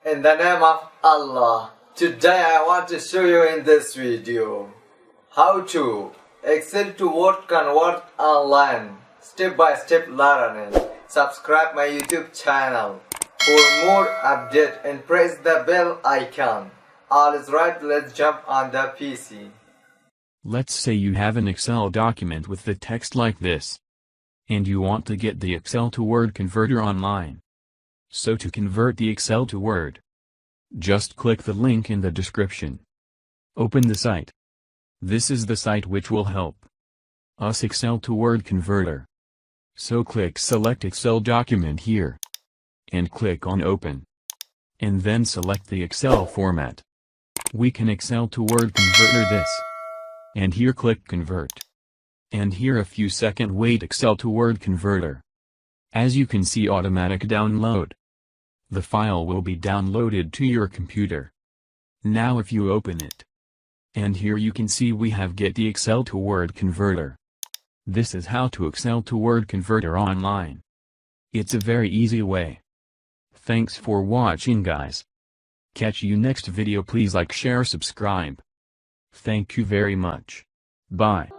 In the name of Allah, today I want to show you in this video how to Excel to Word convert online step-by-step learning. Subscribe my YouTube channel for more update and press the bell icon. All is right, let's jump on the PC. Let's say you have an Excel document with the text like this, and you want to get the Excel to Word converter online. So to convert the Excel to Word, just click the link in the description. Open the site. This is the site which will help us Excel to Word converter. So click select Excel document here, and click on Open. And then select the Excel format. We can Excel to Word converter this. And here click Convert. And here a few second wait Excel to Word converter. As you can see automatic download. The file will be downloaded to your computer. Now if you open it. And here you can see we have get the Excel to Word converter. This is how to Excel to Word converter online. It's a very easy way. Thanks for watching guys. Catch you next video, please like, share, subscribe. Thank you very much. Bye.